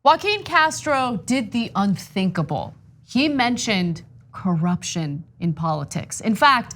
Joaquin Castro did the unthinkable. He mentioned corruption in politics. In fact,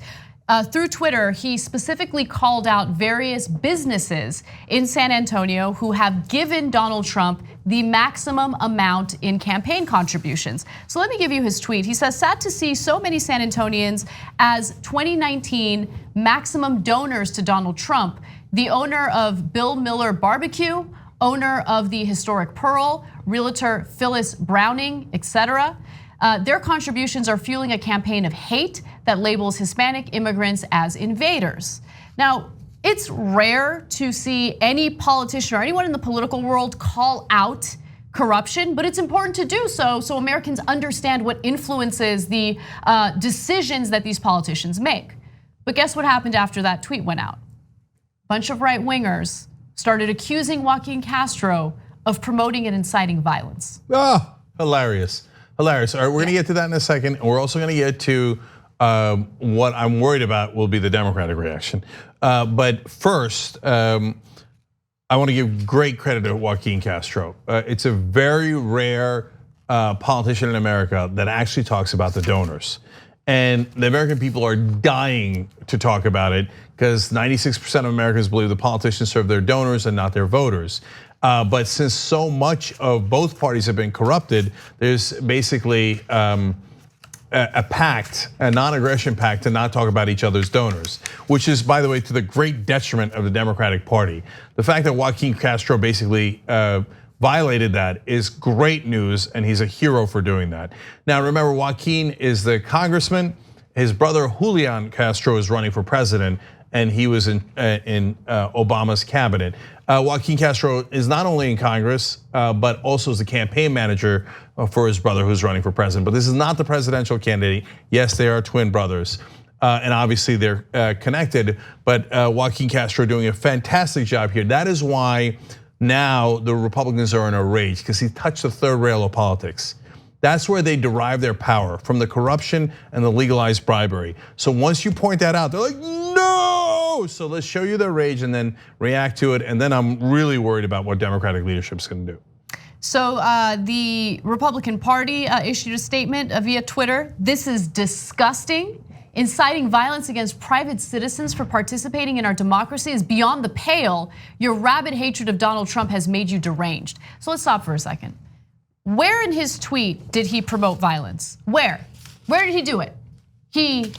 through Twitter, he specifically called out various businesses in San Antonio who have given Donald Trump the maximum amount in campaign contributions. So let me give you his tweet. He says, sad to see so many San Antonians as 2019 maximum donors to Donald Trump. The owner of Bill Miller Barbecue, owner of the historic Pearl, realtor Phyllis Browning, etc. Their contributions are fueling a campaign of hate that labels Hispanic immigrants as invaders. Now, it's rare to see any politician or anyone in the political world call out corruption, but it's important to do so Americans understand what influences the decisions that these politicians make. But guess what happened after that tweet went out? A bunch of right-wingers started accusing Joaquin Castro of promoting and inciting violence. Oh, hilarious. Hilarious. All right, we're gonna get to that in a second. We're also gonna get to what I'm worried about will be the Democratic reaction. But first, I wanna give great credit to Joaquin Castro. It's a very rare politician in America that actually talks about the donors. And the American people are dying to talk about it because 96% of Americans believe the politicians serve their donors and not their voters. But since so much of both parties have been corrupted, there's basically a pact, a non-aggression pact to not talk about each other's donors, which is, by the way, to the great detriment of the Democratic Party. The fact that Joaquin Castro basically violated that is great news, and he's a hero for doing that. Now, remember, Joaquin is the congressman. His brother Julian Castro is running for president, and he was in Obama's cabinet. Joaquin Castro is not only in Congress, but also is the campaign manager for his brother who's running for president. But this is not the presidential candidate. Yes, they are twin brothers, and obviously they're connected, but Joaquin Castro doing a fantastic job here. That is why now the Republicans are in a rage, because he touched the third rail of politics. That's where they derive their power, from the corruption and the legalized bribery. So once you point that out, they're like, no! So let's show you their rage and then react to it. And then I'm really worried about what Democratic leadership's gonna do. So the Republican Party issued a statement via Twitter. This is disgusting. Inciting violence against private citizens for participating in our democracy is beyond the pale. Your rabid hatred of Donald Trump has made you deranged. So let's stop for a second. Where in his tweet did he promote violence? Where? Where did he do it? He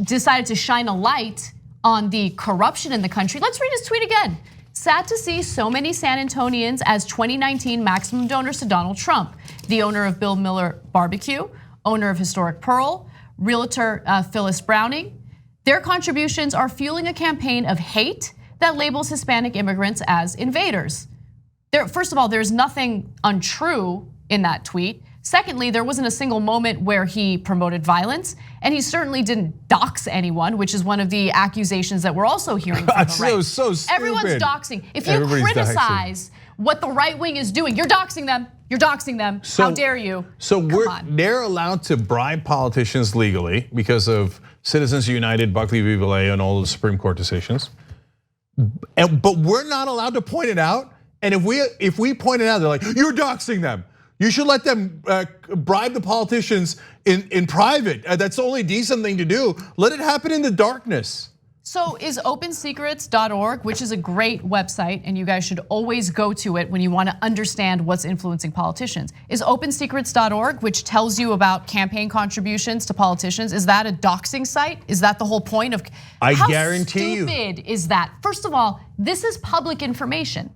decided to shine a light on the corruption in the country. Let's read his tweet again. Sad to see so many San Antonians as 2019 maximum donors to Donald Trump. The owner of Bill Miller Barbecue, owner of historic Pearl, realtor Phyllis Browning. Their contributions are fueling a campaign of hate that labels Hispanic immigrants as invaders. First of all, there's nothing untrue in that tweet. Secondly, there wasn't a single moment where he promoted violence, and he certainly didn't dox anyone, which is one of the accusations that we're also hearing from the right. So stupid. Everyone's doxing. If you criticize what the right wing is doing, you're doxing them. You're doxing them. How dare you? So they're allowed to bribe politicians legally because of Citizens United, Buckley v. Vallejo, and all the Supreme Court decisions. But we're not allowed to point it out. And if we point it out, they're like, you're doxing them. You should let them bribe the politicians in private. That's the only decent thing to do. Let it happen in the darkness. So is opensecrets.org, which is a great website, and you guys should always go to it when you want to understand what's influencing politicians. Is opensecrets.org, which tells you about campaign contributions to politicians, is that a doxing site? Is that the whole point of? I guarantee you. How stupid is that? First of all, this is public information.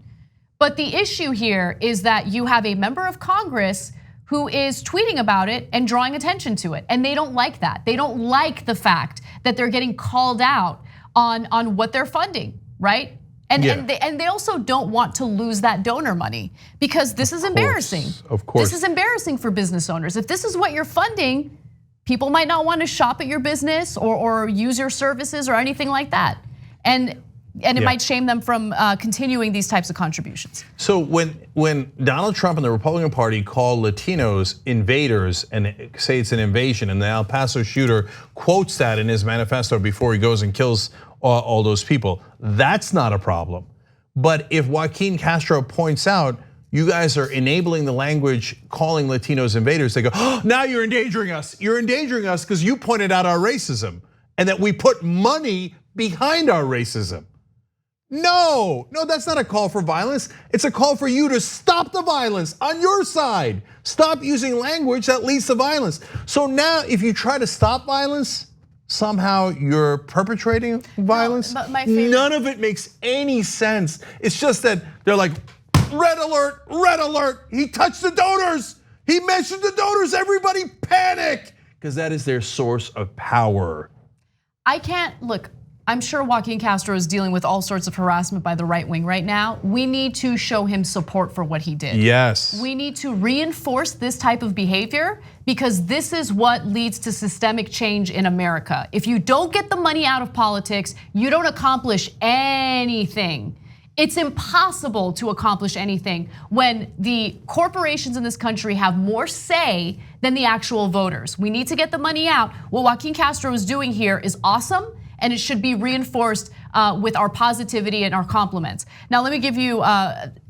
But the issue here is that you have a member of Congress who is tweeting about it and drawing attention to it. And they don't like that. They don't like the fact that they're getting called out on what they're funding, right? And they also don't want to lose that donor money, because this is embarrassing. Of course. This is embarrassing for business owners. If this is what you're funding, people might not want to shop at your business or use your services or anything like that. And it might shame them from continuing these types of contributions. So when Donald Trump and the Republican Party call Latinos invaders and say it's an invasion, and the El Paso shooter quotes that in his manifesto before he goes and kills all those people, that's not a problem. But if Joaquin Castro points out you guys are enabling the language calling Latinos invaders. They go, oh, now you're endangering us. You're endangering us because you pointed out our racism and that we put money behind our racism. No, that's not a call for violence. It's a call for you to stop the violence on your side. Stop using language that leads to violence. So now if you try to stop violence, somehow you're perpetrating violence. No, none of it makes any sense. It's just that they're like, red alert, he touched the donors. He mentioned the donors, everybody panic. Because that is their source of power. I'm sure Joaquin Castro is dealing with all sorts of harassment by the right wing right now. We need to show him support for what he did. Yes. We need to reinforce this type of behavior because this is what leads to systemic change in America. If you don't get the money out of politics, you don't accomplish anything. It's impossible to accomplish anything when the corporations in this country have more say than the actual voters. We need to get the money out. What Joaquin Castro is doing here is awesome, and it should be reinforced with our positivity and our compliments. Now, let me give you,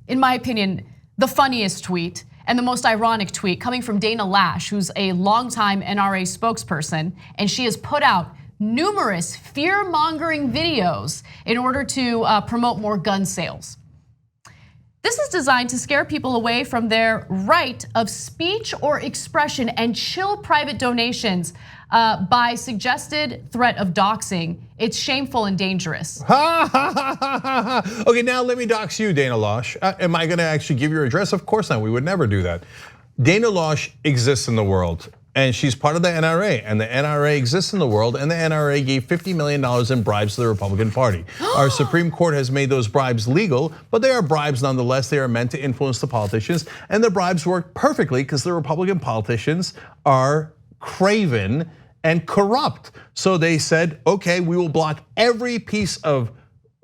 in my opinion, the funniest tweet and the most ironic tweet coming from Dana Lash, who's a longtime NRA spokesperson, and she has put out numerous fear-mongering videos in order to promote more gun sales. This is designed to scare people away from their right of speech or expression and chill private donations by suggested threat of doxing. It's shameful and dangerous. Okay, now let me dox you, Dana Loesch. Am I gonna actually give your address? Of course not, we would never do that. Dana Loesch exists in the world. And she's part of the NRA, and the NRA exists in the world, and the NRA gave $50 million in bribes to the Republican Party. Our Supreme Court has made those bribes legal, but they are bribes nonetheless. They are meant to influence the politicians, and the bribes work perfectly because the Republican politicians are craven and corrupt. So they said, okay, we will block every piece of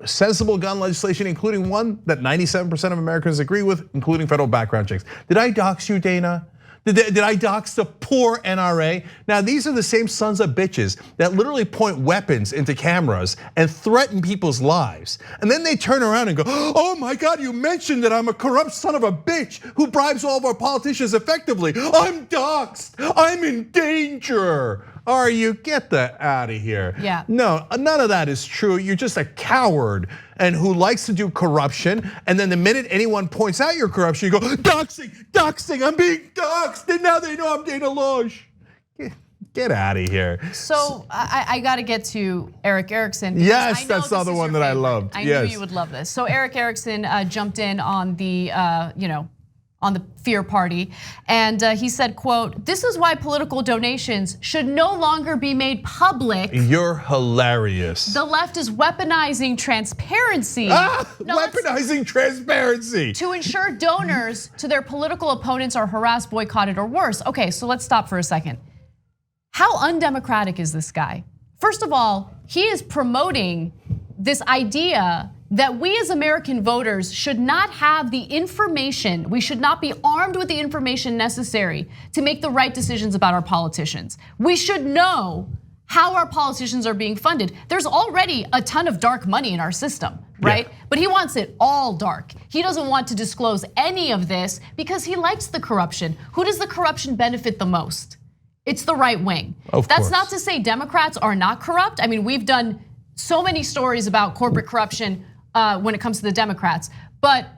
sensible gun legislation, including one that 97% of Americans agree with, including federal background checks. Did I dox you, Dana? Did I dox the poor NRA? Now, these are the same sons of bitches that literally point weapons into cameras and threaten people's lives. And then they turn around and go, oh my God, you mentioned that I'm a corrupt son of a bitch who bribes all of our politicians effectively. I'm doxxed, I'm in danger. Are you? Get that out of here. Yeah. No, none of that is true. You're just a coward and who likes to do corruption. And then the minute anyone points out your corruption, you go, doxing, I'm being doxed. And now they know I'm Dana Loesch. Get out of here. So I got to get to Eric Erickson. Yes, that's the other one that I loved. I knew you would love this. So Eric Erickson jumped in on the, on the fear party. And he said, quote, this is why political donations should no longer be made public. You're hilarious. The left is weaponizing transparency. Weaponizing transparency. To ensure donors to their political opponents are harassed, boycotted, or worse. Okay, so let's stop for a second. How undemocratic is this guy? First of all, he is promoting this idea that we as American voters should not have the information, we should not be armed with the information necessary to make the right decisions about our politicians. We should know how our politicians are being funded. There's already a ton of dark money in our system, right? Yeah. But he wants it all dark. He doesn't want to disclose any of this because he likes the corruption. Who does the corruption benefit the most? It's the right wing. That's not to say Democrats are not corrupt. I mean, we've done so many stories about corporate corruption when it comes to the Democrats, but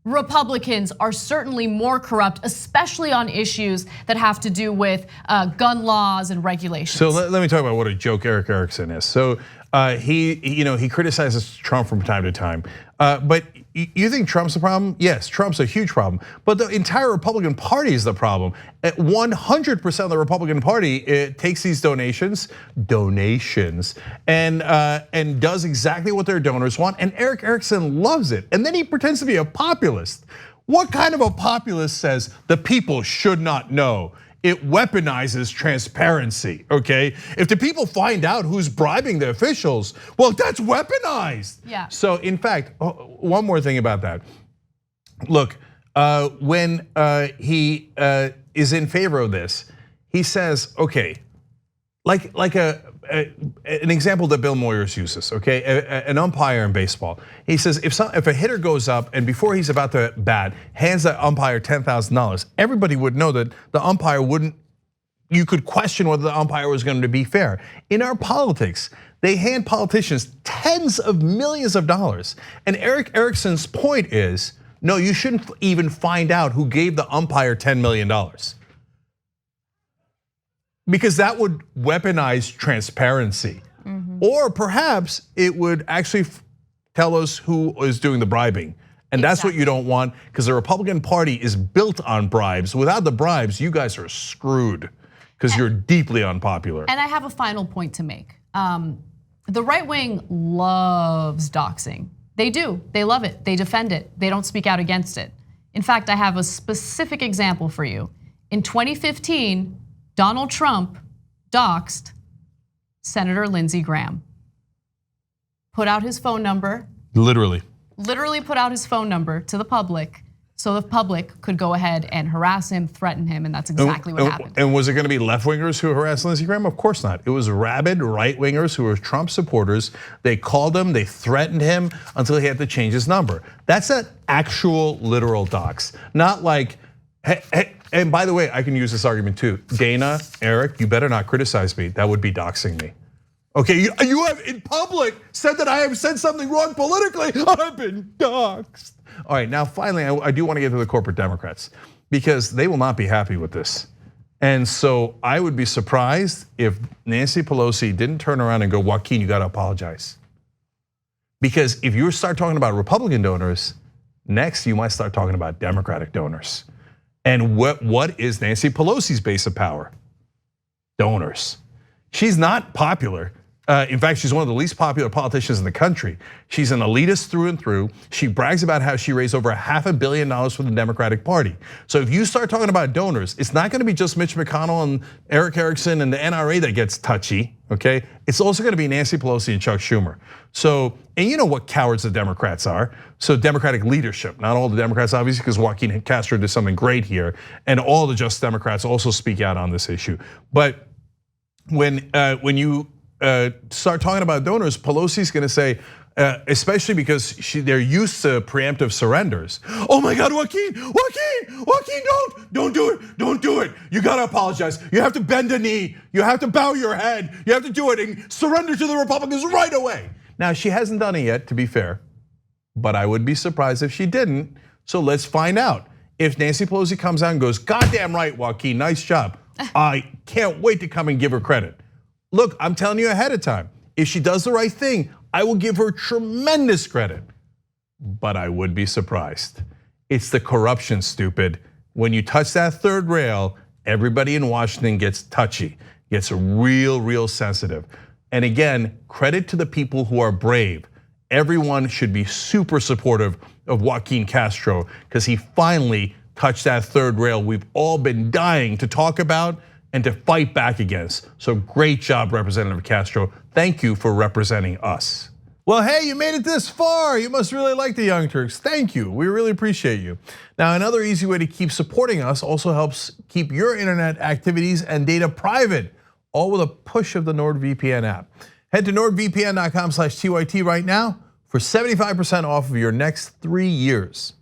Republicans are certainly more corrupt, especially on issues that have to do with gun laws and regulations. So let me talk about what a joke Eric Erickson is. So he criticizes Trump from time to time, but you think Trump's the problem? Yes, Trump's a huge problem, but the entire Republican Party is the problem. 100% of the Republican Party takes these donations, and does exactly what their donors want. And Eric Erickson loves it, and then he pretends to be a populist. What kind of a populist says the people should not know? It weaponizes transparency, okay? If the people find out who's bribing the officials, well, that's weaponized. Yeah. So in fact, one more thing about that. Look, when he is in favor of this, he says, okay, like an example that Bill Moyers uses, okay? An umpire in baseball. He says if a hitter goes up and before he's about to bat, hands that umpire $10,000, everybody would know that the umpire wouldn't, you could question whether the umpire was going to be fair. In our politics, they hand politicians tens of millions of dollars. And Eric Erickson's point is, no, you shouldn't even find out who gave the umpire $10 million. Because that would weaponize transparency. Or perhaps it would actually tell us who is doing the bribing. And that's what you don't want, because the Republican Party is built on bribes. Without the bribes, you guys are screwed, because you're deeply unpopular. And I have a final point to make. The right wing loves doxing. They do, they love it, they defend it, they don't speak out against it. In fact, I have a specific example for you. In 2015, Donald Trump doxed Senator Lindsey Graham. Put out his phone number. Literally put out his phone number to the public so the public could go ahead and harass him, threaten him, and that's exactly what happened. And was it gonna be left-wingers who harassed Lindsey Graham? Of course not. It was rabid right-wingers who were Trump supporters. They called him, they threatened him until he had to change his number. That's an actual literal dox. Not like, hey, and by the way, I can use this argument too. Dana, Eric, you better not criticize me. That would be doxing me. Okay, you have in public said that I have said something wrong politically. I've been doxed. All right, now finally, I do want to get to the corporate Democrats, because they will not be happy with this. And so I would be surprised if Nancy Pelosi didn't turn around and go, Joaquin, you got to apologize. Because if you start talking about Republican donors, next you might start talking about Democratic donors. And what is Nancy Pelosi's base of power? Donors. She's not popular. In fact, she's one of the least popular politicians in the country. She's an elitist through and through. She brags about how she raised over $500 million for the Democratic Party. So if you start talking about donors, it's not gonna be just Mitch McConnell and Eric Erickson and the NRA that gets touchy, okay? It's also gonna be Nancy Pelosi and Chuck Schumer. So, and you know what cowards the Democrats are. So Democratic leadership, not all the Democrats obviously, because Joaquin Castro did something great here. And all the Just Democrats also speak out on this issue. But when you start talking about donors, Pelosi's gonna say, especially because they're used to preemptive surrenders. Oh my God, Joaquin, don't do it. You gotta apologize. You have to bend a knee. You have to bow your head. You have to do it and surrender to the Republicans right away. Now, she hasn't done it yet, to be fair, but I would be surprised if she didn't. So let's find out. If Nancy Pelosi comes out and goes, goddamn right, Joaquin, nice job. I can't wait to come and give her credit. Look, I'm telling you ahead of time, if she does the right thing, I will give her tremendous credit. But I would be surprised. It's the corruption, stupid. When you touch that third rail, everybody in Washington gets touchy, gets real sensitive. And again, credit to the people who are brave. Everyone should be super supportive of Joaquin Castro, because he finally touched that third rail we've all been dying to talk about and to fight back against. So great job, Representative Castro. Thank you for representing us. Well, hey, you made it this far. You must really like the Young Turks. Thank you, we really appreciate you. Now, another easy way to keep supporting us also helps keep your internet activities and data private, all with a push of the NordVPN app. Head to nordvpn.com/TYT right now for 75% off of your next 3 years.